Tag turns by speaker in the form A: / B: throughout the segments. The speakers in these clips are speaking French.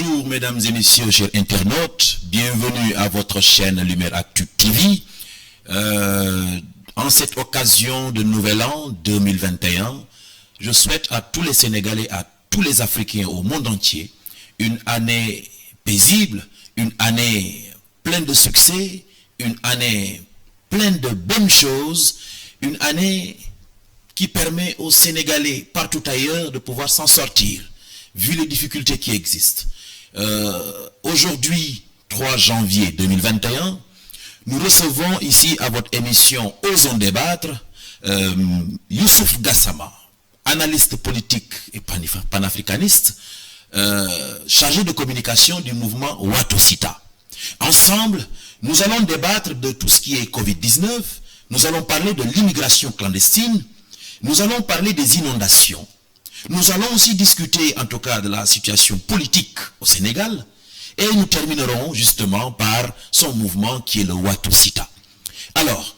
A: Bonjour mesdames et messieurs, chers internautes, bienvenue à votre chaîne Lumière Actu TV. En cette occasion de Nouvel An 2021, je souhaite à tous les Sénégalais, à tous les Africains au monde entier, une année paisible, une année pleine de succès, une année pleine de bonnes choses, une année qui permet aux Sénégalais partout ailleurs de pouvoir s'en sortir, vu les difficultés qui existent. Aujourd'hui, 3 janvier 2021, nous recevons ici à votre émission Osons débattre, Youssouf Gassama, analyste politique et panafricaniste, chargé de communication du mouvement Watosita. Ensemble, nous allons débattre de tout ce qui est Covid-19, nous allons parler de l'immigration clandestine, nous allons parler des inondations, nous allons aussi discuter en tout cas de la situation politique au Sénégal, et nous terminerons justement par son mouvement qui est le Watosita. Alors,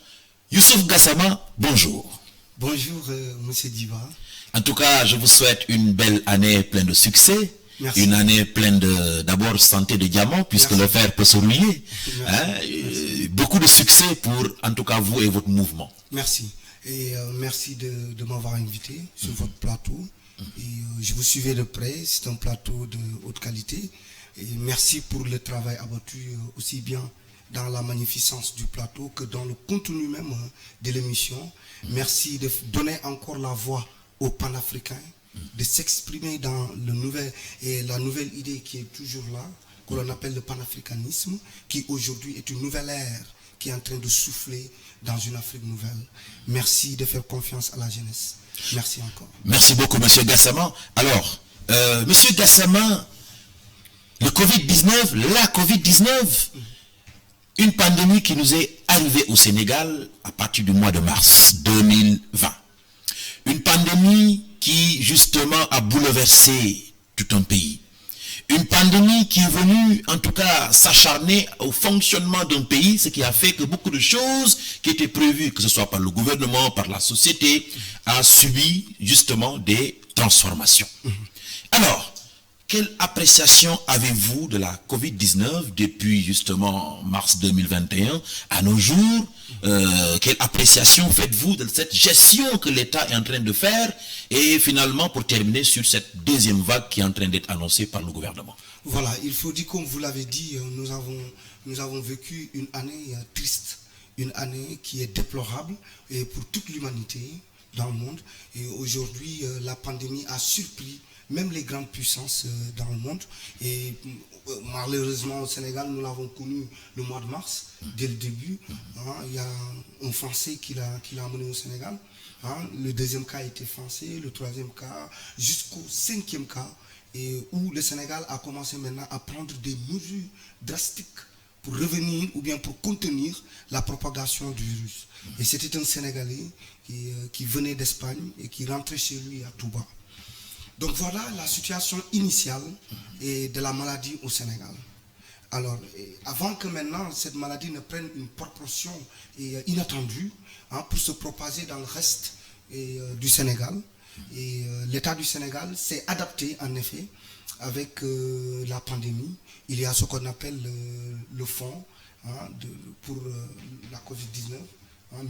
A: Youssouf Gassama, bonjour.
B: Bonjour, monsieur Diva.
A: En tout cas, je vous souhaite une belle année pleine de succès.
B: Merci.
A: Une année pleine de, d'abord, santé de diamant, puisque
B: Merci.
A: le fer peut se rouiller.
B: Merci.
A: Beaucoup de succès pour, en tout cas, vous et votre mouvement.
B: Merci. Et merci de m'avoir invité sur votre plateau. Et je vous suivais de près, c'est un plateau de haute qualité. Et merci pour le travail abattu aussi bien dans la magnificence du plateau que dans le contenu même de l'émission. Merci de donner encore la voix aux panafricains, de s'exprimer dans la nouvelle idée qui est toujours là, que l'on appelle le panafricanisme, qui aujourd'hui est une nouvelle ère qui est en train de souffler dans une Afrique nouvelle. Merci de faire confiance à la jeunesse. Merci encore.
A: Merci beaucoup, monsieur Gassama. Alors, monsieur Gassama, le Covid-19, la Covid-19, une pandémie qui nous est arrivée au Sénégal à partir du mois de mars 2020. Une pandémie qui, justement, a bouleversé tout un pays. Une pandémie qui est venue, en tout cas, s'acharner au fonctionnement d'un pays, ce qui a fait que beaucoup de choses qui étaient prévues, que ce soit par le gouvernement, par la société, a subi, justement, des transformations. Alors, quelle appréciation avez-vous de la Covid-19 depuis justement mars 2021 à nos jours? Quelle appréciation faites-vous de cette gestion que l'État est en train de faire? Et finalement, pour terminer sur cette deuxième vague qui est en train d'être annoncée par le gouvernement.
B: Voilà, il faut dire, comme vous l'avez dit, nous avons vécu une année triste, une année qui est déplorable et pour toute l'humanité dans le monde. Et aujourd'hui, la pandémie a surpris même les grandes puissances dans le monde. Et malheureusement au Sénégal, nous l'avons connu le mois de mars, dès le début. Il y a un Français qui l'a amené au Sénégal. Le deuxième cas était français, le troisième cas, jusqu'au 5e cas, et où le Sénégal a commencé maintenant à prendre des mesures drastiques pour revenir ou bien pour contenir la propagation du virus. Et c'était un Sénégalais qui venait d'Espagne et qui rentrait chez lui à Touba. Donc voilà la situation initiale de la maladie au Sénégal. Alors, avant que maintenant cette maladie ne prenne une proportion inattendue pour se propager dans le reste du Sénégal, et l'État du Sénégal s'est adapté en effet avec la pandémie. Il y a ce qu'on appelle le fonds pour la Covid-19.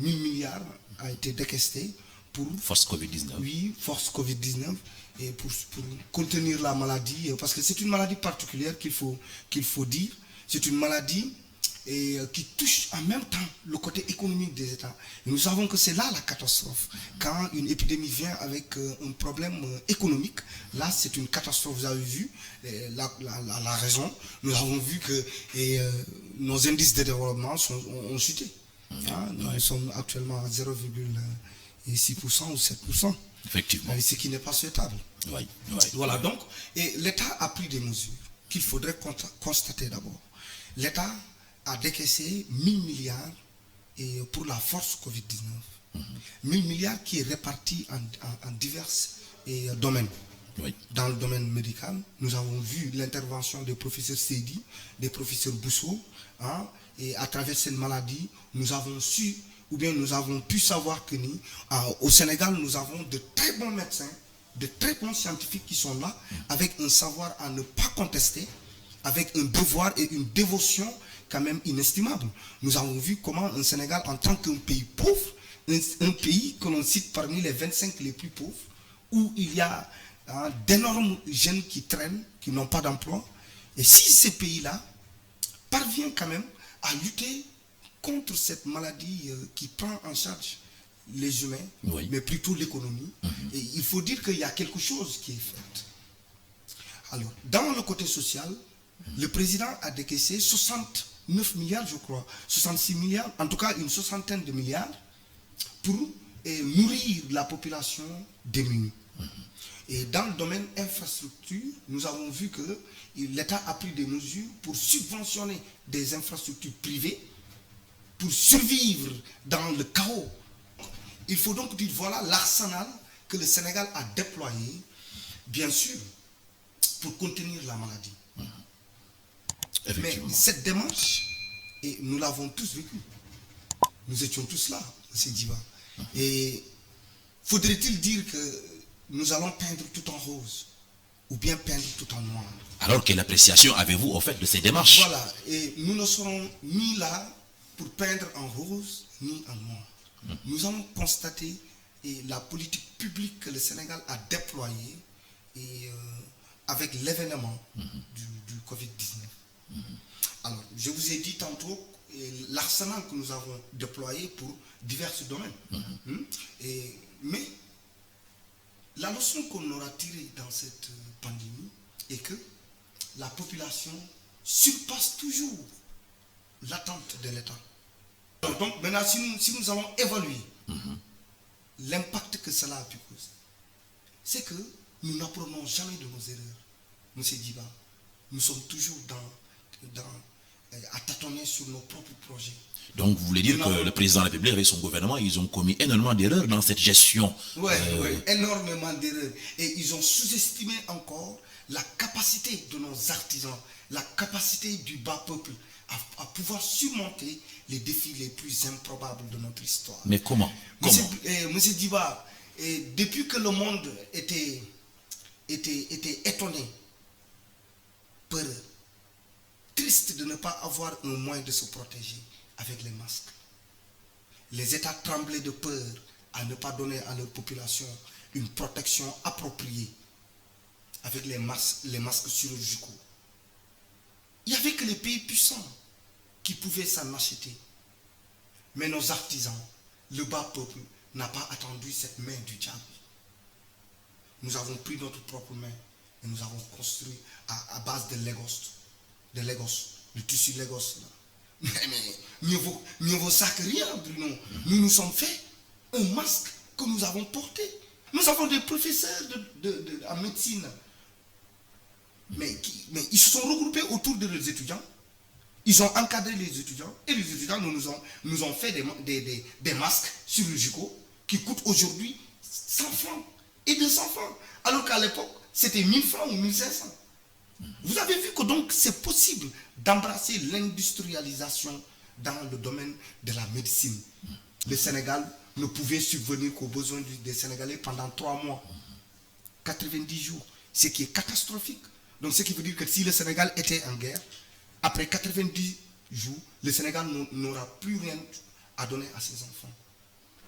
B: 1000 milliards a été décaissé pour...
A: Force Covid-19.
B: Oui, force Covid-19. Et pour contenir la maladie, parce que c'est une maladie particulière qu'il faut dire. C'est une maladie qui touche en même temps le côté économique des États. Et nous savons que c'est là la catastrophe. Quand une épidémie vient avec un problème économique, là c'est une catastrophe. Vous avez vu la raison. Nous avons vu que nos indices de développement ont chuté. Nous sommes actuellement à 0,6% ou 7%.
A: Effectivement.
B: Ce qui n'est pas souhaitable.
A: Oui.
B: Voilà, donc, et l'État a pris des mesures qu'il faudrait constater d'abord. L'État a décaissé 1000 milliards pour la force Covid-19. 1000 milliards qui est réparti en divers domaines.
A: Oui.
B: Dans le domaine médical, nous avons vu l'intervention des professeurs Seydi, des professeurs Bousso, et à travers cette maladie, nous avons pu savoir que au Sénégal, nous avons de très bons médecins, de très bons scientifiques qui sont là, avec un savoir à ne pas contester, avec un devoir et une dévotion quand même inestimable. Nous avons vu comment un Sénégal, en tant qu'un pays pauvre, un pays que l'on cite parmi les 25 les plus pauvres, où il y a d'énormes jeunes qui traînent, qui n'ont pas d'emploi. Et si ces pays-là parviennent quand même à lutter contre cette maladie qui prend en charge les humains,
A: oui,
B: mais plutôt l'économie, et il faut dire qu'il y a quelque chose qui est fait. Alors, dans le côté social, le président a décaissé 69 milliards, je crois, 66 milliards, en tout cas une soixantaine de milliards, pour nourrir la population démunie. Et dans le domaine infrastructure, nous avons vu que l'État a pris des mesures pour subventionner des infrastructures privées, pour survivre dans le chaos. Il faut donc dire, voilà l'arsenal que le Sénégal a déployé, bien sûr, pour contenir la maladie. Mais cette démarche, et nous l'avons tous vécu. Nous étions tous là, M. Djiba. Et faudrait-il dire que nous allons peindre tout en rose ou bien peindre tout en noir?
A: Alors, quelle appréciation avez-vous au fait de ces démarches?
B: Voilà, et nous ne serons ni là pour peindre en rose ni en noir. Nous allons constater la politique publique que le Sénégal a déployée avec l'événement du Covid-19. Alors, je vous ai dit tantôt l'arsenal que nous avons déployé pour divers domaines. Mais la leçon qu'on aura tirée dans cette pandémie est que la population surpasse toujours l'attente de l'État. Donc maintenant, si nous allons évaluer l'impact que cela a pu causer, c'est que nous n'apprenons jamais de nos erreurs. M. Djiba, nous sommes toujours à tâtonner sur nos propres projets.
A: Donc vous voulez dire que le président de la République avec son gouvernement, ils ont commis énormément d'erreurs dans cette gestion.
B: Oui, énormément d'erreurs. Et ils ont sous-estimé encore la capacité de nos artisans, la capacité du bas peuple à pouvoir surmonter les défis les plus improbables de notre histoire.
A: Mais comment?
B: Monsieur Djiba, depuis que le monde était étonné, peureux, triste de ne pas avoir un moyen de se protéger avec les masques, les États tremblaient de peur à ne pas donner à leur population une protection appropriée avec les masques chirurgicaux. Il n'y avait que les pays puissants qui pouvaient s'en acheter. Mais nos artisans, le bas peuple, n'a pas attendu cette main du diable. Nous avons pris notre propre main et nous avons construit à base de Lagos, le tissu Lagos. Là. Mais mieux vaut ça que rien, Bruno. Nous nous sommes fait un masque que nous avons porté. Nous avons des professeurs en médecine. Mais ils se sont regroupés autour de leurs étudiants. Ils ont encadré les étudiants. Et les étudiants nous ont fait des masques chirurgicaux qui coûtent aujourd'hui 100 francs et 200 francs. Alors qu'à l'époque, c'était 1000 francs ou 1500. Vous avez vu que donc c'est possible d'embrasser l'industrialisation dans le domaine de la médecine. Le Sénégal ne pouvait subvenir qu'aux besoins des Sénégalais pendant 3 mois. 90 jours. Ce qui est catastrophique. Donc ce qui veut dire que si le Sénégal était en guerre, après 90 jours, le Sénégal n'aura plus rien à donner à ses enfants.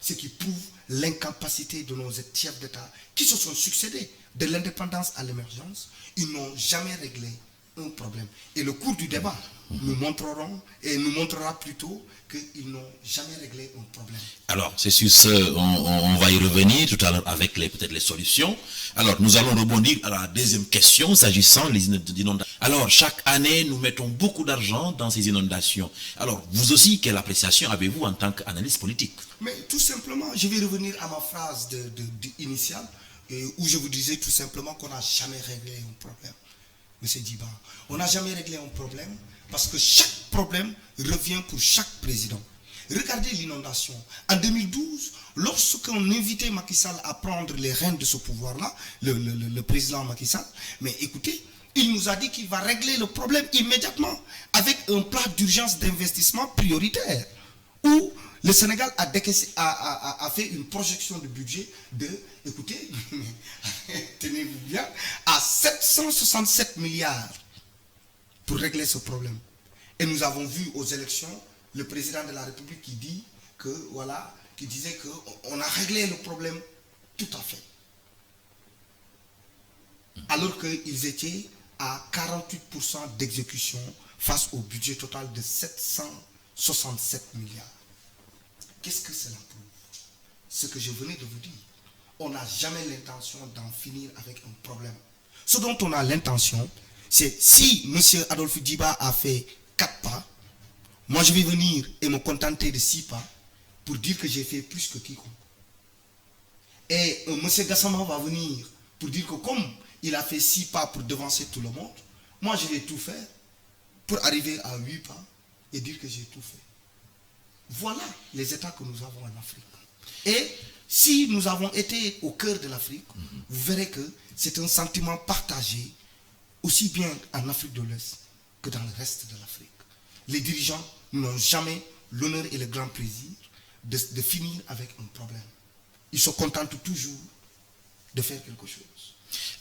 B: Ce qui prouve l'incapacité de nos chefs d'État qui se sont succédés de l'indépendance à l'émergence. Ils n'ont jamais réglé un problème. Et le cours du débat nous montrera plutôt qu'ils n'ont jamais réglé un problème.
A: Alors, c'est sur ce, on va y revenir tout à l'heure avec peut-être les solutions. Alors, nous allons rebondir à la deuxième question s'agissant des inondations. Alors, chaque année, nous mettons beaucoup d'argent dans ces inondations. Alors, vous aussi, quelle appréciation avez-vous en tant qu'analyste politique?
B: Mais tout simplement, je vais revenir à ma phrase initiale, où je vous disais tout simplement qu'on n'a jamais réglé un problème. Monsieur Djiba, on n'a jamais réglé un problème parce que chaque problème revient pour chaque président. Regardez l'inondation. En 2012, lorsqu'on invitait Macky Sall à prendre les rênes de ce pouvoir-là, le président Macky Sall, mais écoutez, il nous a dit qu'il va régler le problème immédiatement avec un plan d'urgence d'investissement prioritaire où le Sénégal a fait une projection de budget de, écoutez, tenez-vous bien, à 767 milliards pour régler ce problème. Et nous avons vu aux élections le président de la République qui dit que, voilà, qui disait qu'on a réglé le problème tout à fait. Alors qu'ils étaient à 48% d'exécution face au budget total de 767 milliards. Qu'est-ce que cela prouve? Ce que je venais de vous dire. On n'a jamais l'intention d'en finir avec un problème. Ce dont on a l'intention, c'est si M. Adolphe Diba a fait 4 pas, moi je vais venir et me contenter de 6 pas pour dire que j'ai fait plus que quiconque. Et M. Gassama va venir pour dire que comme il a fait 6 pas pour devancer tout le monde, moi je vais tout faire pour arriver à 8 pas et dire que j'ai tout fait. Voilà les États que nous avons en Afrique. Et si nous avons été au cœur de l'Afrique, vous verrez que c'est un sentiment partagé aussi bien en Afrique de l'Ouest que dans le reste de l'Afrique. Les dirigeants n'ont jamais l'honneur et le grand plaisir de finir avec un problème. Ils se contentent toujours de faire quelque chose.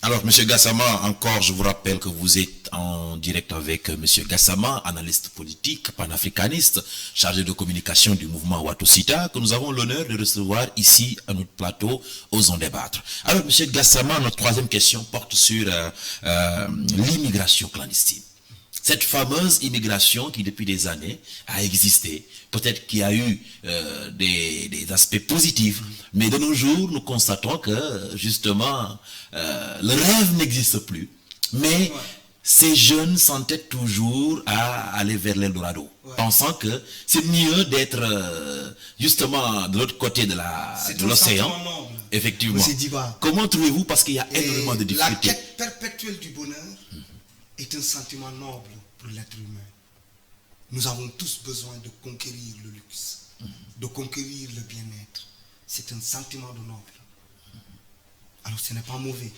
A: Alors, M. Gassama, encore, je vous rappelle que vous êtes en direct avec M. Gassama, analyste politique, panafricaniste, chargé de communication du mouvement Watosita, que nous avons l'honneur de recevoir ici à notre plateau, Osons débattre. Alors, M. Gassama, notre troisième question porte sur l'immigration clandestine. Cette fameuse immigration qui, depuis des années, a existé, peut-être qu'il y a eu des aspects positifs, mais de nos jours, nous constatons que, justement, le rêve n'existe plus. Mais ces jeunes s'entêtent toujours à aller vers l'Eldorado, pensant que c'est mieux d'être, justement, de l'autre côté de l'océan. Effectivement. Comment trouvez-vous, parce qu'il y a énormément de difficultés.
B: La quête perpétuelle du bonheur est un sentiment noble pour l'être humain. Nous avons tous besoin de conquérir le luxe, de conquérir le bien-être. C'est un sentiment de noble. Alors ce n'est pas mauvais.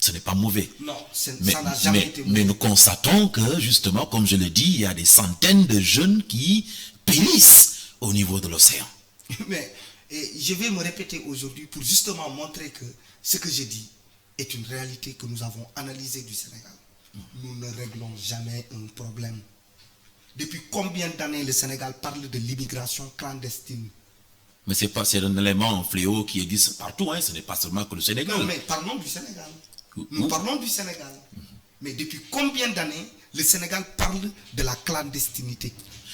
A: Ce n'est pas mauvais.
B: Non, ça n'a jamais été mauvais.
A: Mais nous constatons que, justement, comme je le dis, il y a des centaines de jeunes qui périssent au niveau de l'océan.
B: Mais je vais me répéter aujourd'hui pour justement montrer que ce que je dis est une réalité que nous avons analysée du Sénégal. Nous ne réglons jamais un problème. Depuis combien d'années le Sénégal parle de l'immigration clandestine?
A: Mais c'est un élément, un fléau qui existe partout, hein. Ce n'est pas seulement que le Sénégal.
B: Non, mais parlons du Sénégal. Nous parlons du Sénégal. Mais depuis combien d'années le Sénégal parle de la clandestinité?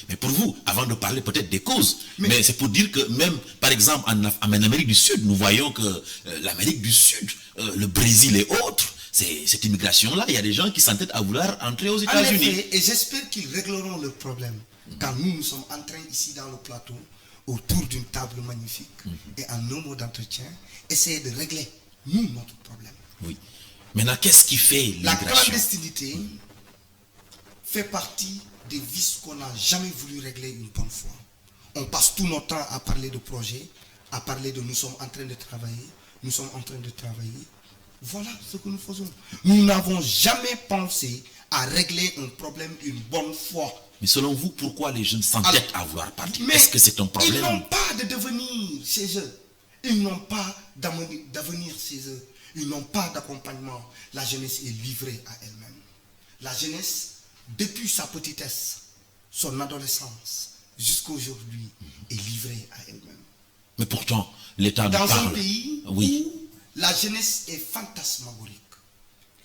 A: Mais pour vous, avant de parler peut-être des causes, mais c'est pour dire que même, par exemple, en Amérique du Sud, nous voyons que l'Amérique du Sud, le Brésil et autres, cette immigration-là, il y a des gens qui s'entêtent à vouloir entrer aux États-Unis.
B: Et j'espère qu'ils régleront le problème. Car nous sommes en train ici dans le plateau, autour d'une table magnifique, et en nos mots d'entretien, essayer de régler, nous, notre problème.
A: Oui. Maintenant, qu'est-ce qui fait l'immigration?
B: La clandestinité fait partie des vices qu'on n'a jamais voulu régler une bonne fois. On passe tout notre temps à parler de projets, à parler de nous sommes en train de travailler, nous sommes en train de travailler. Voilà ce que nous faisons. Nous n'avons jamais pensé à régler un problème une bonne fois.
A: Mais selon vous, pourquoi les jeunes s'entêtent à vouloir partir? Est-ce que c'est un problème?
B: Ils n'ont pas de devenir chez eux. Ils n'ont pas d'avenir chez eux. Ils n'ont pas d'accompagnement. La jeunesse est livrée à elle-même. La jeunesse, depuis sa petitesse, son adolescence, jusqu'à aujourd'hui, est livrée à elle-même.
A: Mais pourtant, l'État
B: dans
A: parle.
B: Un pays où la jeunesse est fantasmagorique.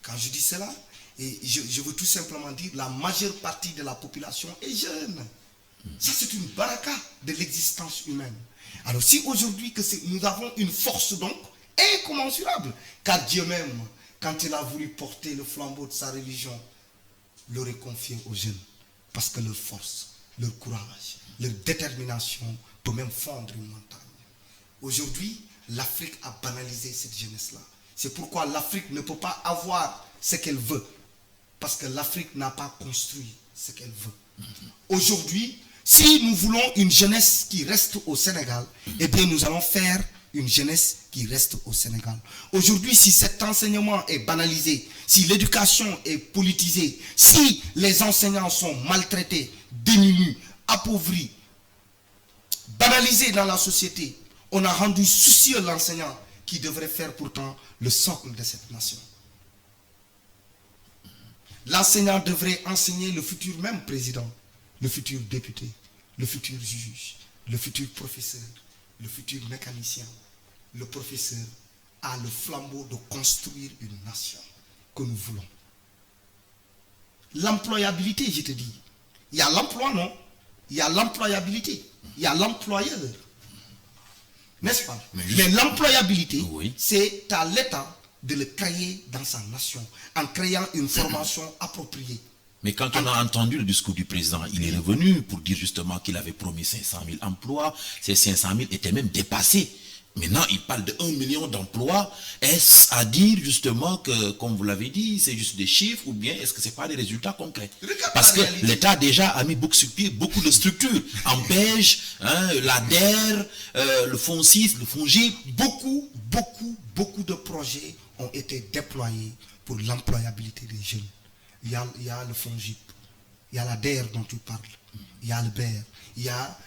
B: Quand je dis cela, et je veux tout simplement dire la majeure partie de la population est jeune. Ça, c'est une baraka de l'existence humaine. Alors, si aujourd'hui nous avons une force donc incommensurable, car Dieu même, quand il a voulu porter le flambeau de sa religion, l'aurait confié aux jeunes. Parce que leur force, leur courage, leur détermination peut même fondre une montagne. Aujourd'hui, l'Afrique a banalisé cette jeunesse-là. C'est pourquoi l'Afrique ne peut pas avoir ce qu'elle veut. Parce que l'Afrique n'a pas construit ce qu'elle veut. Aujourd'hui, si nous voulons une jeunesse qui reste au Sénégal, eh bien nous allons faire une jeunesse qui reste au Sénégal. Aujourd'hui, si cet enseignement est banalisé, si l'éducation est politisée, si les enseignants sont maltraités, démunis, appauvris, banalisés dans la société, on a rendu soucieux l'enseignant qui devrait faire pourtant le socle de cette nation. L'enseignant devrait enseigner le futur même président, le futur député, le futur juge, le futur professeur, le futur mécanicien. Le professeur a le flambeau de construire une nation que nous voulons. L'employabilité, je te dis. Il y a l'emploi, non? Il y a l'employabilité. Il y a l'employeur. N'est-ce pas? Mais l'employabilité,
A: oui,
B: c'est à l'État de le créer dans sa nation, en créant une formation appropriée.
A: Mais quand on a entendu le discours du président, il est revenu pour dire justement qu'il avait promis 500 000 emplois. Ces 500 000 étaient même dépassés. Maintenant, il parle de 1 million d'emplois. Est-ce à dire justement que, comme vous l'avez dit, c'est juste des chiffres ou bien est-ce que ce n'est pas des résultats concrets? Parce que l'État déjà a mis sur pied beaucoup de structures. Empêche, l'ADER, le FONSIS, le FONGIP.
B: Beaucoup de projets ont été déployés pour l'employabilité des jeunes. Il y a le FONGIP, il y a l'ADER dont tu parles, il y a le BER, il y a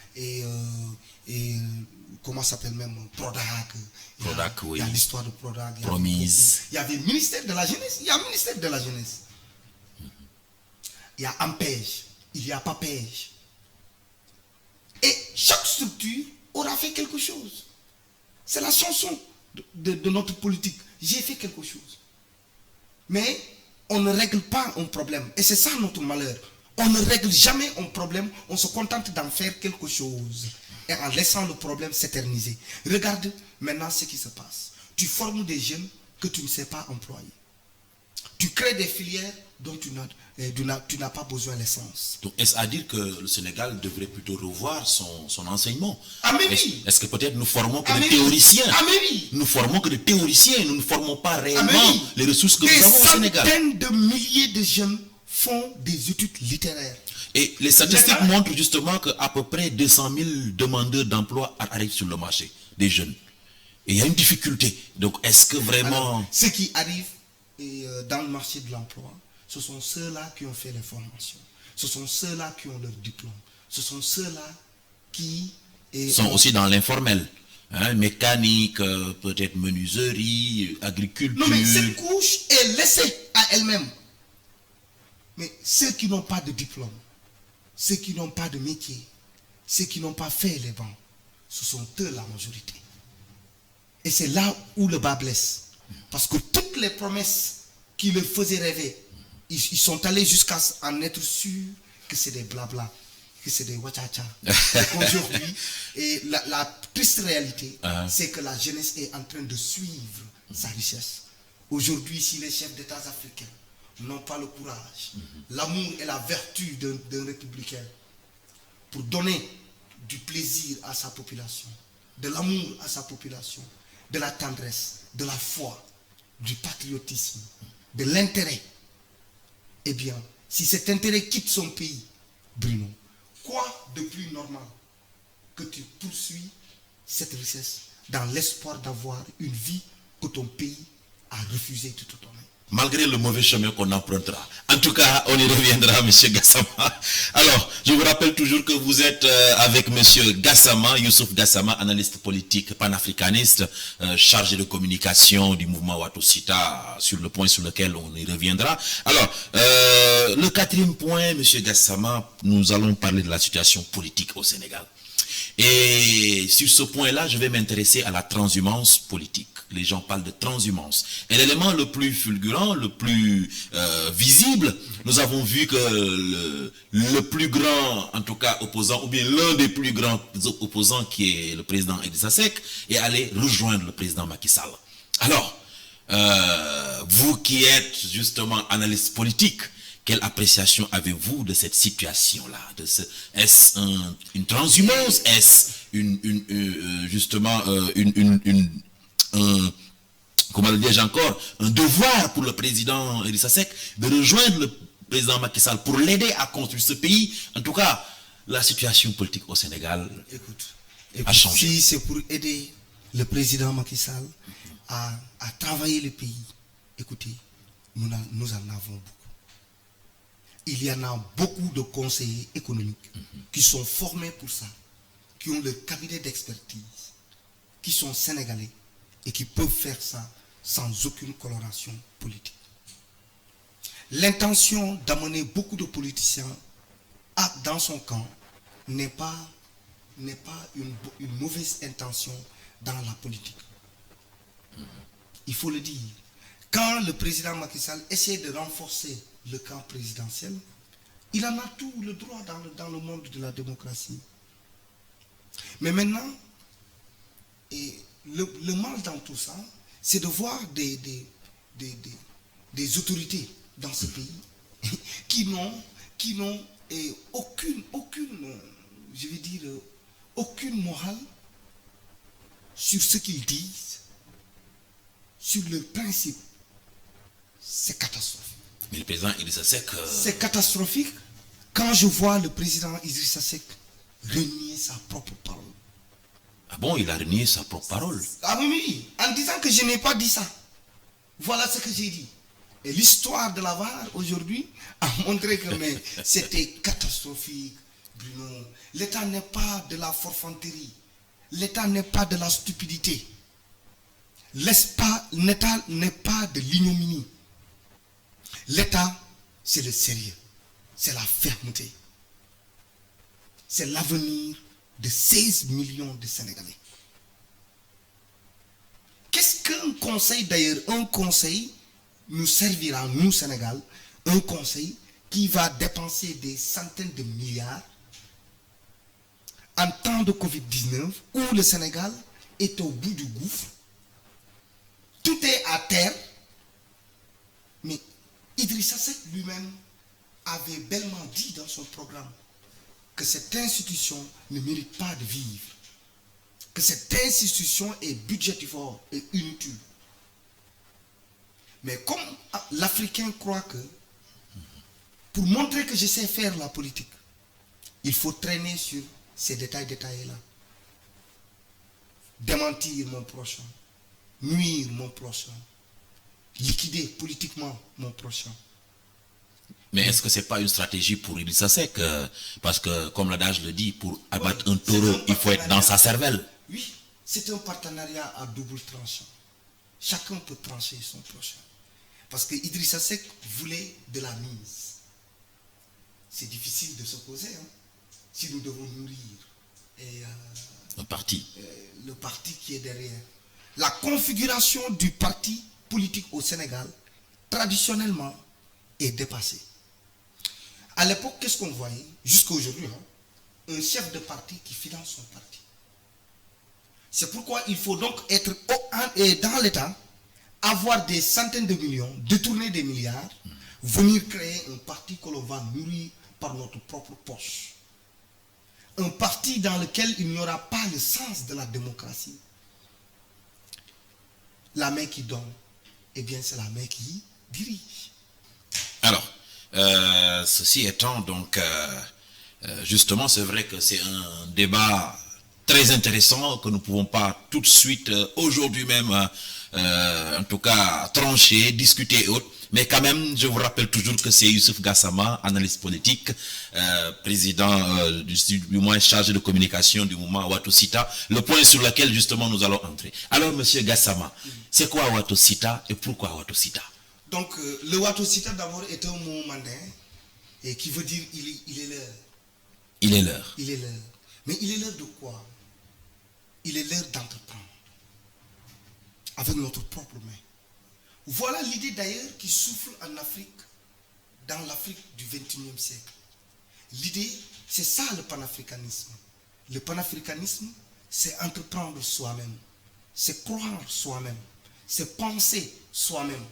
B: comment s'appelle même Prodac,
A: oui.
B: Il y a l'histoire de Prodac,
A: Promise.
B: Il y a le ministère de la jeunesse, il y a le ministère de la jeunesse. Il y a AMPEJ, il y a PAPEJ. Et chaque structure aura fait quelque chose. C'est la chanson de notre politique. J'ai fait quelque chose. Mais on ne règle pas un problème. Et c'est ça notre malheur. On ne règle jamais un problème. On se contente d'en faire quelque chose. Et en laissant le problème s'éterniser. Regarde maintenant ce qui se passe. Tu formes des jeunes que tu ne sais pas employer. Tu crées des filières dont tu n'as pas besoin l'essence.
A: Donc, est-ce à dire que le Sénégal devrait plutôt revoir son enseignement?
B: Ah mais oui.
A: Est-ce que peut-être nous formons que des théoriciens?
B: Ah mais oui.
A: Nous formons que des théoriciens, nous ne formons pas réellement les ressources que nous avons au Sénégal.
B: Des centaines de milliers de jeunes font des études littéraires.
A: Et les statistiques montrent justement qu'à peu près 200 000 demandeurs d'emploi arrivent sur le marché, des jeunes. Et il y a une difficulté. Donc, est-ce que vraiment...
B: Alors, ceux qui arrivent dans le marché de l'emploi, ce sont ceux-là qui ont fait les formations. Ce sont ceux-là qui ont leur diplôme. Ce sont ceux-là qui...
A: sont aussi dans l'informel. Mécanique, peut-être menuiserie, agriculture...
B: Non, mais cette couche est laissée à elle-même. Mais ceux qui n'ont pas de diplôme, ceux qui n'ont pas de métier, ceux qui n'ont pas fait les bancs, ce sont eux la majorité. Et c'est là où le bas blesse. Parce que toutes les promesses qui leur faisaient rêver, ils sont allés jusqu'à en être sûrs que c'est des blabla, que c'est des wachacha. Aujourd'hui, et la triste réalité, c'est que la jeunesse est en train de suivre sa richesse. Aujourd'hui, si les chefs d'État africains n'ont pas le courage, l'amour et la vertu d'un républicain pour donner du plaisir à sa population, de l'amour à sa population, de la tendresse, de la foi, du patriotisme, de l'intérêt. Eh bien, si cet intérêt quitte son pays, Bruno, quoi de plus normal que tu poursuis cette richesse dans l'espoir d'avoir une vie que ton pays a refusé de te donner?
A: Malgré le mauvais chemin qu'on empruntera. En tout cas, on y reviendra, M. Gassama. Alors, je vous rappelle toujours que vous êtes avec M. Gassama, Youssouf Gassama, analyste politique panafricaniste, chargé de communication du mouvement Watosita, sur le point sur lequel on y reviendra. Alors, le quatrième point, M. Gassama, nous allons parler de la situation politique au Sénégal. Et sur ce point-là, je vais m'intéresser à la transhumance politique. Les gens parlent de transhumance. Et l'élément le plus fulgurant, le plus visible, nous avons vu que le plus grand, en tout cas opposant, ou bien l'un des plus grands opposants, qui est le président Idrissa Seck, est allé rejoindre le président Macky Sall. Alors, vous qui êtes justement analyste politique, quelle appréciation avez-vous de cette situation-là? Est-ce une transhumance? Est-ce comment le dis-je encore, un devoir pour le président Idrissa Seck de rejoindre le président Macky Sall pour l'aider à construire ce pays? En tout cas, la situation politique au Sénégal a changé.
B: Si c'est pour aider le président Macky Sall à travailler le pays, écoutez, nous en avons beaucoup. Il y en a beaucoup de conseillers économiques qui sont formés pour ça, qui ont le cabinet d'expertise, qui sont sénégalais et qui peuvent faire ça sans aucune coloration politique. l'intention d'amener beaucoup de politiciens dans son camp n'est pas une mauvaise intention dans la politique. Il faut le dire. Quand le président Macky Sall essaie de renforcer le camp présidentiel, il en a tout le droit dans le monde de la démocratie. Mais maintenant, le mal dans tout ça, c'est de voir des autorités dans ce pays qui n'ont aucune, je vais dire, aucune morale sur ce qu'ils disent, sur le principe. C'est catastrophique.
A: Mais le président Idrissa Seck...
B: C'est catastrophique quand je vois le président Idrissa Seck renier sa propre parole.
A: Ah bon, il a renié sa propre parole?
B: Ah oui, en disant que je n'ai pas dit ça. Voilà ce que j'ai dit. Et l'histoire de la VAR aujourd'hui a montré que c'était catastrophique, Bruno. L'État n'est pas de la forfanterie. L'État n'est pas de la stupidité. L'État n'est pas de l'ignominie. L'État, c'est le sérieux. C'est la fermeté. C'est l'avenir de 16 millions de Sénégalais. Qu'est-ce qu'un conseil d'ailleurs? Un conseil nous servira, nous Sénégal, un conseil qui va dépenser des centaines de milliards en temps de Covid-19 où le Sénégal est au bout du gouffre. Tout est à terre. Mais Idrissa Seck lui-même avait bellement dit dans son programme que cette institution ne mérite pas de vivre, que cette institution est budgétivore et inutile. Mais comme l'Africain croit que pour montrer que je sais faire la politique, il faut traîner sur ces détails-là. Démentir mon prochain, nuire mon prochain, liquider politiquement mon prochain.
A: Mais est-ce que ce n'est pas une stratégie pour Idrissa Seck? Parce que, comme l'adage le dit, pour abattre un taureau, il faut être dans sa cervelle.
B: Oui, c'est un partenariat à double tranchant. Chacun peut trancher son prochain. Parce que Idrissa Seck voulait de la mise. C'est difficile de s'opposer, hein, si nous devons nourrir
A: le parti
B: qui est derrière. La configuration du parti politique au Sénégal, traditionnellement, est dépassée. À l'époque, qu'est-ce qu'on voyait? Jusqu'à aujourd'hui, un chef de parti qui finance son parti. C'est pourquoi il faut donc être dans l'État, avoir des centaines de millions, détourner des milliards, venir créer un parti que l'on va nourrir par notre propre poche. Un parti dans lequel il n'y aura pas le sens de la démocratie. La main qui donne, eh bien c'est la main qui dirige.
A: Alors, ceci étant, donc, justement, c'est vrai que c'est un débat très intéressant que nous ne pouvons pas tout de suite, aujourd'hui même, en tout cas, trancher, discuter et autres. Mais quand même, je vous rappelle toujours que c'est Youssouf Gassama, analyste politique, président du moins chargé de communication du mouvement Watosita, le point sur lequel justement nous allons entrer. Alors, monsieur Gassama, c'est quoi Watosita et pourquoi Watosita?
B: Donc, le Watosita d'abord est un mot mandin et qui veut dire il est l'heure.
A: Il est l'heure.
B: Il est l'heure. Mais il est l'heure de quoi? Il est l'heure d'entreprendre avec notre propre main. Voilà l'idée d'ailleurs qui souffle en Afrique, dans l'Afrique du XXIe siècle. L'idée, c'est ça le panafricanisme. Le panafricanisme, c'est entreprendre soi-même, c'est croire soi-même, c'est penser soi-même,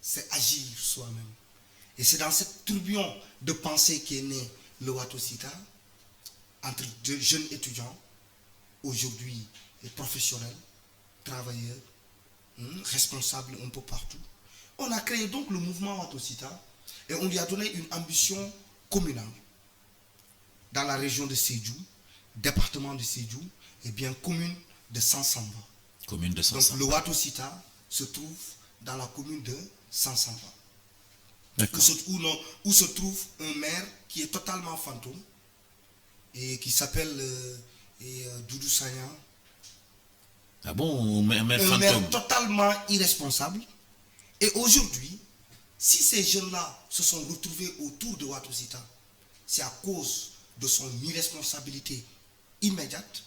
B: c'est agir soi-même. Et c'est dans cette tourbillon de pensée qu'est né le Watosita, entre deux jeunes étudiants, aujourd'hui professionnels, travailleurs, responsables un peu partout. On a créé donc le mouvement Watosita et on lui a donné une ambition communale. Dans la région de Sédhiou, département de Sédhiou, et bien commune de Sansamba.
A: Commune de Sansamba.
B: Donc le Watosita se trouve dans la commune de Sansamba. Où se trouve un maire qui est totalement fantôme et qui s'appelle Doudou Sagna.
A: Ah bon, un maire fantôme.
B: Un maire totalement irresponsable. Et aujourd'hui, Si ces jeunes-là se sont retrouvés autour de Watosita, c'est à cause de son irresponsabilité immédiate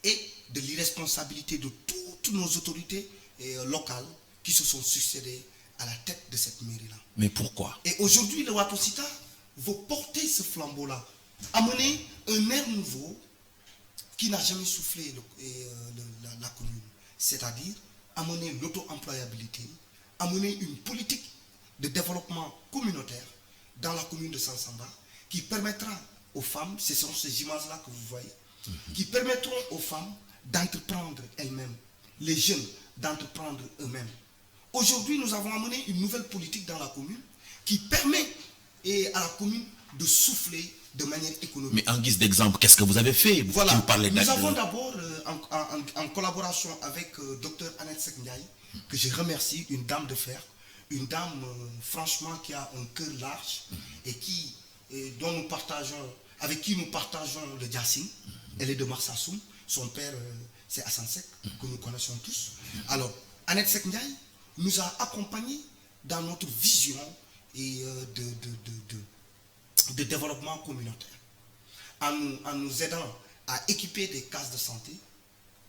B: et de l'irresponsabilité de toutes nos autorités locales qui se sont succédées à la tête de cette mairie-là.
A: Mais pourquoi?
B: Et aujourd'hui, le Watosita veut porter ce flambeau-là, amener un air nouveau qui n'a jamais soufflé la commune. C'est-à-dire amener l'auto-employabilité, amener une politique de développement communautaire dans la commune de Sansamba qui permettra aux femmes, ce sont ces images-là que vous voyez, qui permettront aux femmes d'entreprendre elles-mêmes, les jeunes d'entreprendre eux-mêmes. Aujourd'hui, nous avons amené une nouvelle politique dans la commune qui permet à la commune de souffler de manière économique.
A: Mais en guise d'exemple, qu'est-ce que vous avez fait?
B: Voilà,
A: vous
B: nous avons d'abord, en collaboration avec Dr Annette Sekniaï, que je remercie, une dame de fer, une dame franchement qui a un cœur large et dont nous partageons, avec qui nous partageons le Djassine. Elle est de Marsassoum, son père c'est Hassan Sek, que nous connaissons tous. Alors, Annette Sekniaï nous a accompagnés dans notre vision de développement communautaire, en nous aidant à équiper des cases de santé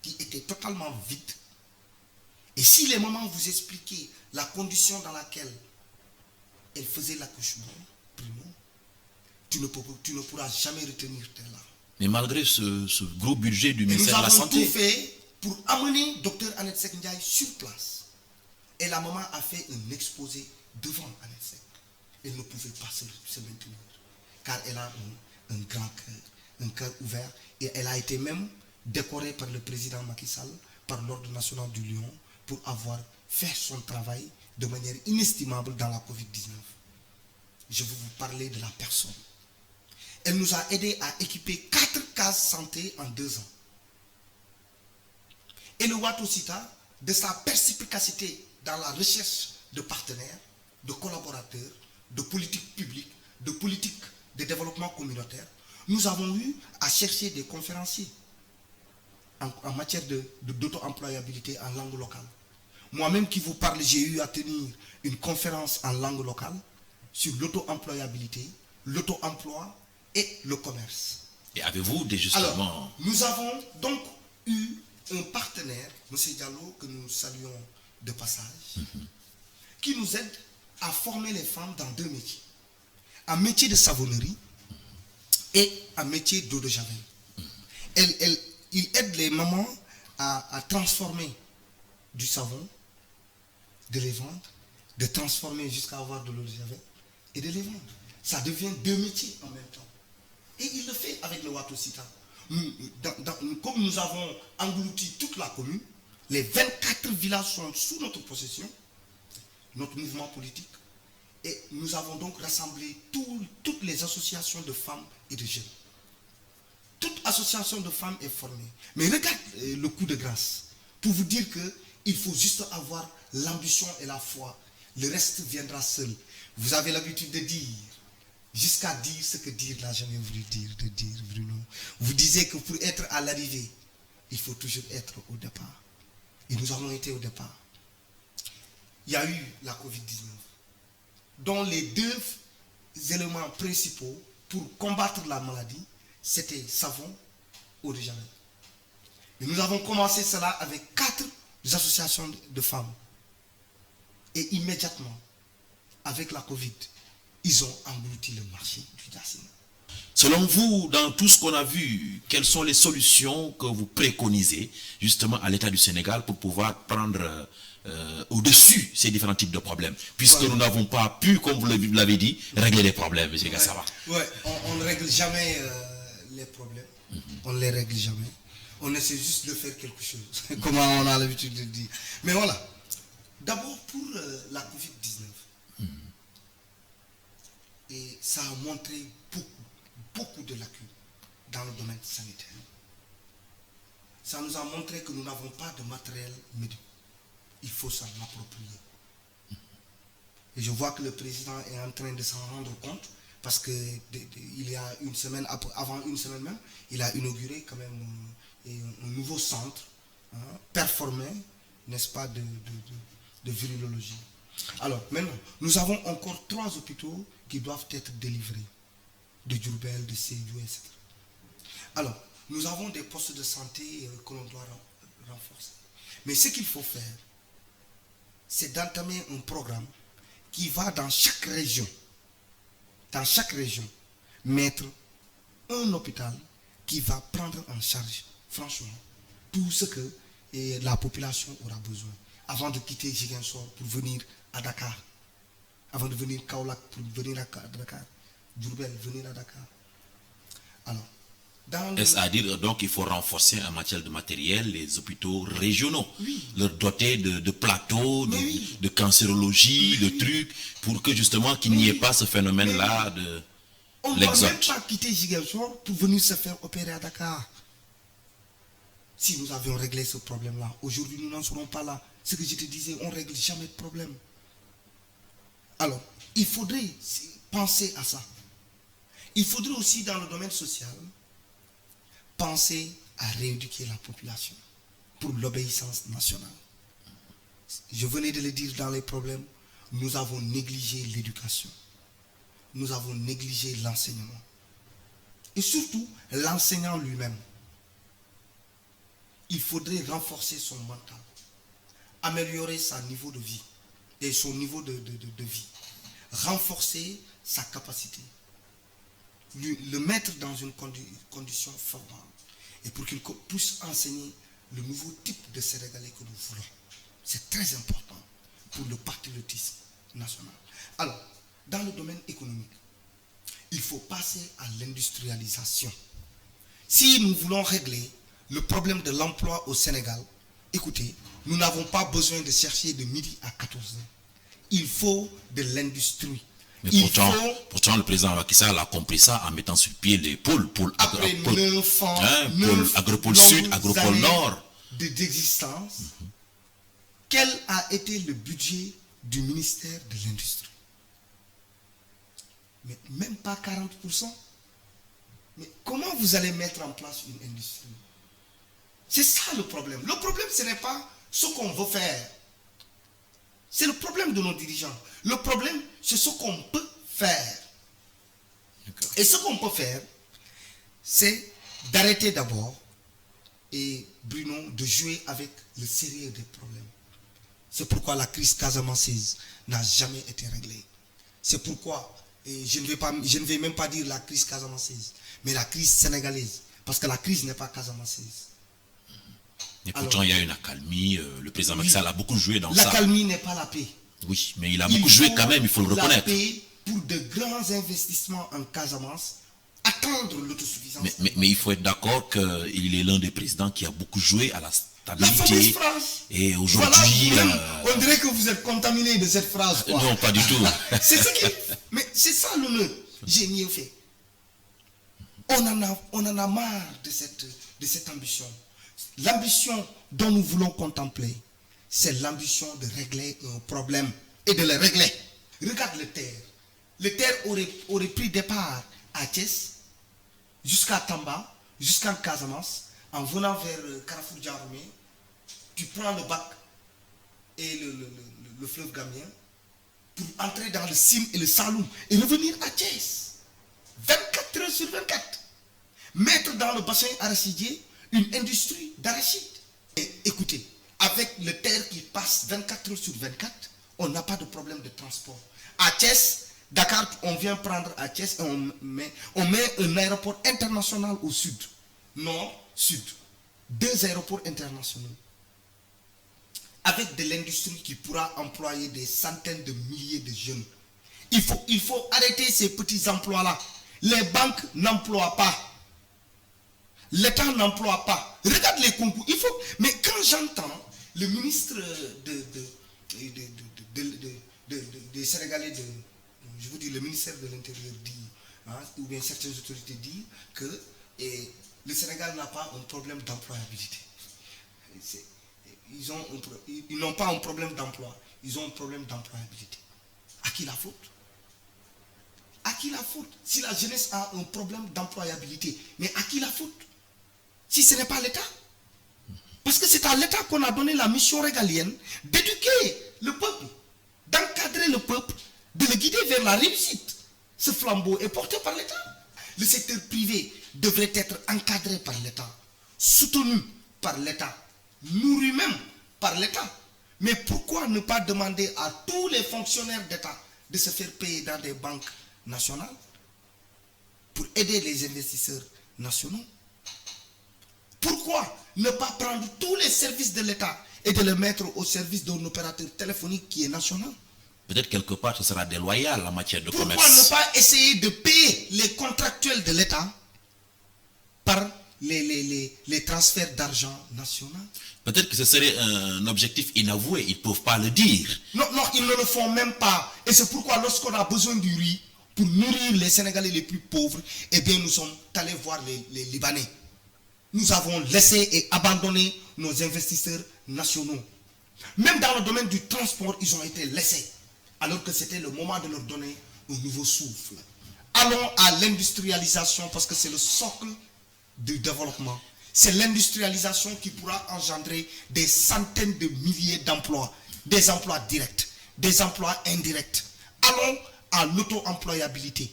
B: qui étaient totalement vides. Et si les mamans vous expliquaient la condition dans laquelle elles faisaient l'accouchement, tu ne pourras jamais retenir tes larmes.
A: Mais malgré ce gros budget du ministère de la Santé.
B: Nous avons tout fait pour amener Dr Annette Sek Ndiaye sur place. Et la maman a fait un exposé devant Annette Sek. Elle ne pouvait pas se maintenir. Car elle a un grand cœur, un cœur ouvert. Et elle a été même décorée par le président Macky Sall, par l'Ordre national du Lion, pour avoir fait son travail de manière inestimable dans la Covid-19. Je veux vous parler de la personne. Elle nous a aidé à équiper 4 cases santé en 2 ans. Et le Watosita, de sa perspicacité dans la recherche de partenaires, de collaborateurs, de politiques publiques, de politiques de développement communautaire, nous avons eu à chercher des conférenciers en matière d'auto-employabilité en langue locale. Moi-même qui vous parle, j'ai eu à tenir une conférence en langue locale sur l'auto-employabilité, l'auto-emploi et le commerce.
A: Et avez-vous des justement...
B: Alors, nous avons donc eu un partenaire, M. Diallo, que nous saluons de passage, qui nous aide à former les femmes dans 2 métiers. Un métier de savonnerie et un métier d'eau de javel. Il aide les mamans à transformer du savon, de les vendre, de transformer jusqu'à avoir de l'eau de javel et de les vendre. Ça devient 2 métiers en même temps. Et il le fait avec le Watosita. Comme nous avons englouti toute la commune, les 24 villages sont sous notre possession, notre mouvement politique, et nous avons donc rassemblé toutes les associations de femmes et de jeunes. Toute association de femmes est formée. Mais regarde le coup de grâce, pour vous dire qu'il faut juste avoir l'ambition et la foi. Le reste viendra seul. Vous avez l'habitude de dire, jusqu'à dire ce que dire n'a jamais voulu dire, de dire, Bruno. Vous disiez que pour être à l'arrivée, il faut toujours être au départ. Et nous avons été au départ. Il y a eu la Covid-19, dont les 2 éléments principaux pour combattre la maladie, c'était savon, eau de javel. Et nous avons commencé cela avec 4 associations de femmes. Et immédiatement, avec la Covid, ils ont englouti le marché du Djassine.
A: Selon vous, dans tout ce qu'on a vu, quelles sont les solutions que vous préconisez justement à l'État du Sénégal pour pouvoir prendre au-dessus ces différents types de problèmes, puisque nous n'avons pas pu, comme vous l'avez dit, régler les problèmes, M. Gassama.
B: Oui, on ne règle jamais les problèmes. On ne les règle jamais. On essaie juste de faire quelque chose, comme on a l'habitude de dire. Mais voilà, d'abord pour la Covid-19, et ça a montré beaucoup de lacunes dans le domaine sanitaire. Ça nous a montré que nous n'avons pas de matériel médical. Il faut s'en approprier. Et je vois que le président est en train de s'en rendre compte, parce que il y a une semaine, avant une semaine même, il a inauguré quand même un nouveau centre performé, n'est-ce pas, de virologie. Alors, maintenant, nous avons encore 3 hôpitaux qui doivent être délivrés. De Diourbel, de Sédhiou, etc. Alors, nous avons des postes de santé que l'on doit renforcer. Mais ce qu'il faut faire, c'est d'entamer un programme qui va dans chaque région, mettre un hôpital qui va prendre en charge, franchement, tout ce que la population aura besoin. Avant de quitter Ziguinchor pour venir à Dakar, avant de venir Kaolack pour venir à Dakar, Diourbel, venir à Dakar. Alors,
A: est-ce à dire donc qu'il faut renforcer en matière de matériel les hôpitaux régionaux, leur doter de plateaux, de cancérologie, de trucs, pour que justement qu'il n'y ait pas ce phénomène-là de
B: on ne doit même pas quitter Ziguinchor pour venir se faire opérer à Dakar. Si nous avions réglé ce problème-là, aujourd'hui nous n'en serons pas là. Ce que je te disais, on ne règle jamais de problème. Alors, il faudrait penser à ça. Il faudrait aussi dans le domaine social, penser à rééduquer la population pour l'obéissance nationale. Je venais de le dire dans les problèmes, nous avons négligé l'éducation. Nous avons négligé l'enseignement. Et surtout, l'enseignant lui-même. Il faudrait renforcer son mental, améliorer son niveau de vie et son niveau de vie, renforcer sa capacité, le mettre dans une condition favorable et pour qu'il puisse enseigner le nouveau type de Sénégalais que nous voulons. C'est très important pour le patriotisme national. Alors, dans le domaine économique, il faut passer à l'industrialisation. Si nous voulons régler le problème de l'emploi au Sénégal, écoutez, nous n'avons pas besoin de chercher de midi à 14h. Il faut de l'industrie.
A: Mais pourtant, le président Macky Sall a compris ça en mettant sur pied les pôles Agropole Sud, Agropole Nord
B: d'existence. Quel a été le budget du ministère de l'Industrie? Mais même pas 40%. Mais comment vous allez mettre en place une industrie? C'est ça le problème. Le problème, ce n'est pas ce qu'on veut faire. C'est le problème de nos dirigeants. Le problème, c'est ce qu'on peut faire. Et ce qu'on peut faire, c'est d'arrêter d'abord, et Bruno, de jouer avec le sérieux des problèmes. C'est pourquoi la crise casamançaise n'a jamais été réglée. C'est pourquoi, et je ne vais même pas dire la crise casamançaise, mais la crise sénégalaise. Parce que la crise n'est pas casamançaise.
A: Et pourtant, il y a une accalmie. Le président Macky Sall a beaucoup joué dans ça.
B: L'accalmie n'est pas la paix.
A: Oui, mais il a beaucoup joué quand même, il faut le reconnaître.
B: La paix pour de grands investissements en Casamance, attendre l'autosuffisance.
A: Mais il faut être d'accord qu'il est l'un des présidents qui a beaucoup joué à la stabilité. Et aujourd'hui...
B: Voilà, on dirait que vous êtes contaminé de cette phrase. Quoi.
A: Non, pas du tout.
B: Mais c'est ça l'honneur. J'ai mieux fait. On en a marre de cette ambition. L'ambition dont nous voulons contempler, c'est l'ambition de régler un problème et de le régler. Regarde le terre. Le terre aurait pris départ à Thiès, jusqu'à Tamba, jusqu'en Casamance, en venant vers Carrefour Djaroumé. Tu prends le bac et le fleuve Gambien pour entrer dans le Sine et le Saloum et revenir à Thiès. 24 heures sur 24. Mettre dans le bassin arachidier une industrie d'arachide. Écoutez, avec le terre qui passe 24 heures sur 24, on n'a pas de problème de transport. À Thiès, Dakar, on vient prendre à Thiès et on met un aéroport international au sud. Nord, sud. 2 aéroports internationaux. Avec de l'industrie qui pourra employer des centaines de milliers de jeunes. Il faut arrêter ces petits emplois-là. Les banques n'emploient pas. L'État n'emploie pas. Regarde les concours. Mais quand j'entends le ministre des Sénégalais, je vous dis le ministère de l'Intérieur dit, ou bien certaines autorités disent que le Sénégal n'a pas un problème d'employabilité. Ils n'ont pas un problème d'emploi, ils ont un problème d'employabilité. À qui la faute? À qui la faute? Si la jeunesse a un problème d'employabilité, mais à qui la faute? Si ce n'est pas l'État. Parce que c'est à l'État qu'on a donné la mission régalienne d'éduquer le peuple. Dans peuple, de le guider vers la réussite. Ce flambeau est porté par l'État. Le secteur privé devrait être encadré par l'État, soutenu par l'État, nourri même par l'État. Mais pourquoi ne pas demander à tous les fonctionnaires d'État de se faire payer dans des banques nationales pour aider les investisseurs nationaux? Pourquoi ne pas prendre tous les services de l'État et de les mettre au service d'un opérateur téléphonique qui est national?
A: Peut-être quelque part ce sera déloyal en matière de
B: Pourquoi
A: commerce.
B: ne pas essayer de payer les contractuels de l'État par les transferts d'argent national?
A: Peut-être que ce serait un objectif inavoué, ils ne peuvent pas le dire.
B: Non, ils ne le font même pas. Et c'est pourquoi lorsqu'on a besoin du riz pour nourrir les Sénégalais les plus pauvres, eh bien nous sommes allés voir les Libanais. Nous avons laissé et abandonné nos investisseurs nationaux. Même dans le domaine du transport, ils ont été laissés. Alors que c'était le moment de leur donner un nouveau souffle. Allons à l'industrialisation parce que c'est le socle du développement. C'est l'industrialisation qui pourra engendrer des centaines de milliers d'emplois. Des emplois directs, des emplois indirects. Allons à l'auto-employabilité.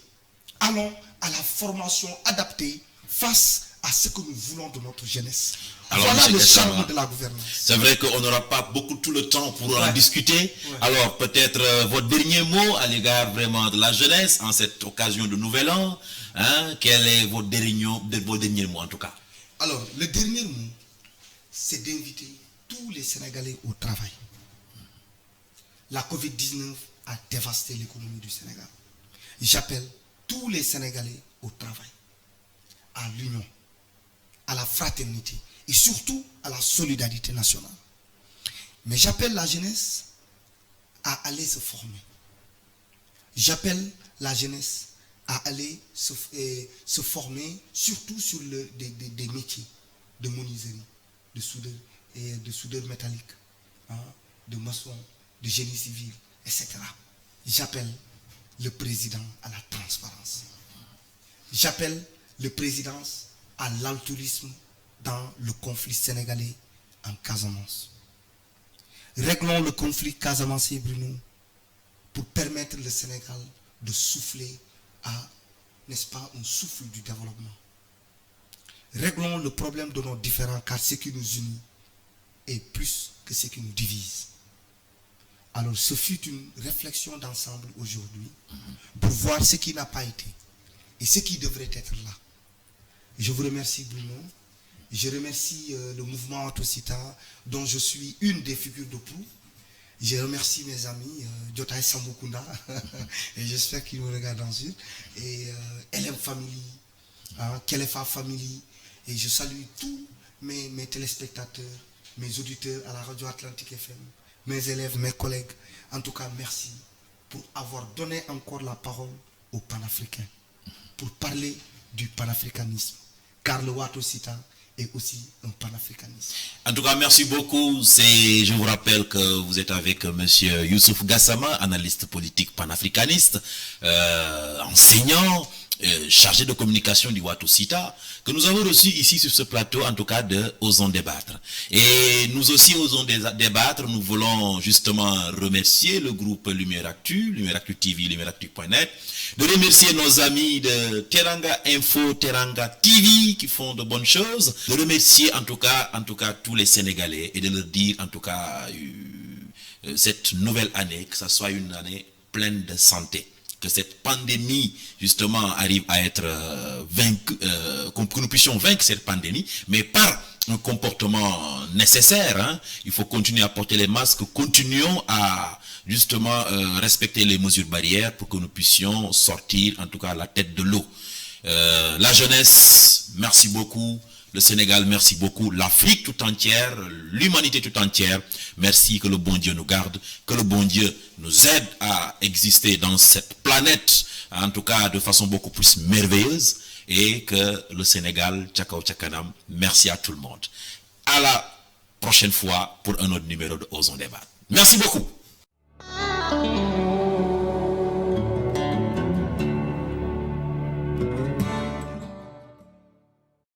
B: Allons à la formation adaptée face à ce que nous voulons de notre jeunesse.
A: Alors,
B: voilà le
A: Gassama,
B: charme de la gouvernance.
A: C'est vrai qu'on n'aura pas beaucoup tout le temps pour en discuter.
B: Ouais.
A: Alors peut-être votre dernier mot à l'égard vraiment de la jeunesse en cette occasion de Nouvel An. Hein? Quel est vos derniers mots en tout cas?
B: Alors, le dernier mot, c'est d'inviter tous les Sénégalais au travail. La Covid-19 a dévasté l'économie du Sénégal. J'appelle tous les Sénégalais au travail, à l'union, à la fraternité et surtout à la solidarité nationale. Mais j'appelle la jeunesse à aller se former. J'appelle la jeunesse à aller se former surtout sur des métiers de menuiserie, de soudeur métallique, hein, de maçon, de génie civil, etc. J'appelle le président à la transparence. J'appelle le président à l'altruisme dans le conflit sénégalais en Casamance. Réglons le conflit casamancé, Bruno, pour permettre le Sénégal de souffler à, n'est-ce pas, un souffle du développement. Réglons le problème de nos différends, car ce qui nous unit est plus que ce qui nous divise. Alors, ce fut une réflexion d'ensemble aujourd'hui pour voir ce qui n'a pas été et ce qui devrait être là. Je vous remercie, Bruno. Je remercie le mouvement Atosita, dont je suis une des figures de proue. Je remercie mes amis, Djotaï Sambokunda, et j'espère qu'ils me regardent ensuite, et LM Family, Kelefa Family, et je salue tous mes téléspectateurs, mes auditeurs à la radio Atlantique FM, mes élèves, mes collègues. En tout cas, merci pour avoir donné encore la parole aux panafricains, pour parler du panafricanisme, car le Watosita est aussi un panafricanisme.
A: En tout cas, merci beaucoup. Je vous rappelle que vous êtes avec monsieur Youssouf Gassama, analyste politique panafricaniste, enseignant, chargé de communication du Watosita, que nous avons reçu ici sur ce plateau, en tout cas de Osons débattre. Et nous aussi osons débattre, nous voulons justement remercier le groupe Lumière Actu TV, lumièreactu.net, de remercier nos amis de Teranga Info, Teranga TV qui font de bonnes choses, de remercier en tout cas tous les Sénégalais et de leur dire en tout cas cette nouvelle année, que ça soit une année pleine de santé. Que cette pandémie, justement, arrive à être vaincue, que nous puissions vaincre cette pandémie, mais par un comportement nécessaire. Hein. Il faut continuer à porter les masques, continuons à, justement, respecter les mesures barrières pour que nous puissions sortir, en tout cas, la tête de l'eau. La jeunesse, merci beaucoup. Le Sénégal, merci beaucoup. L'Afrique tout entière, l'humanité tout entière, merci, que le bon Dieu nous garde, que le bon Dieu nous aide à exister dans cette planète, en tout cas de façon beaucoup plus merveilleuse, et que le Sénégal, Tchakao Tchakanam, merci à tout le monde. À la prochaine fois pour un autre numéro de Osons débattre. Merci beaucoup.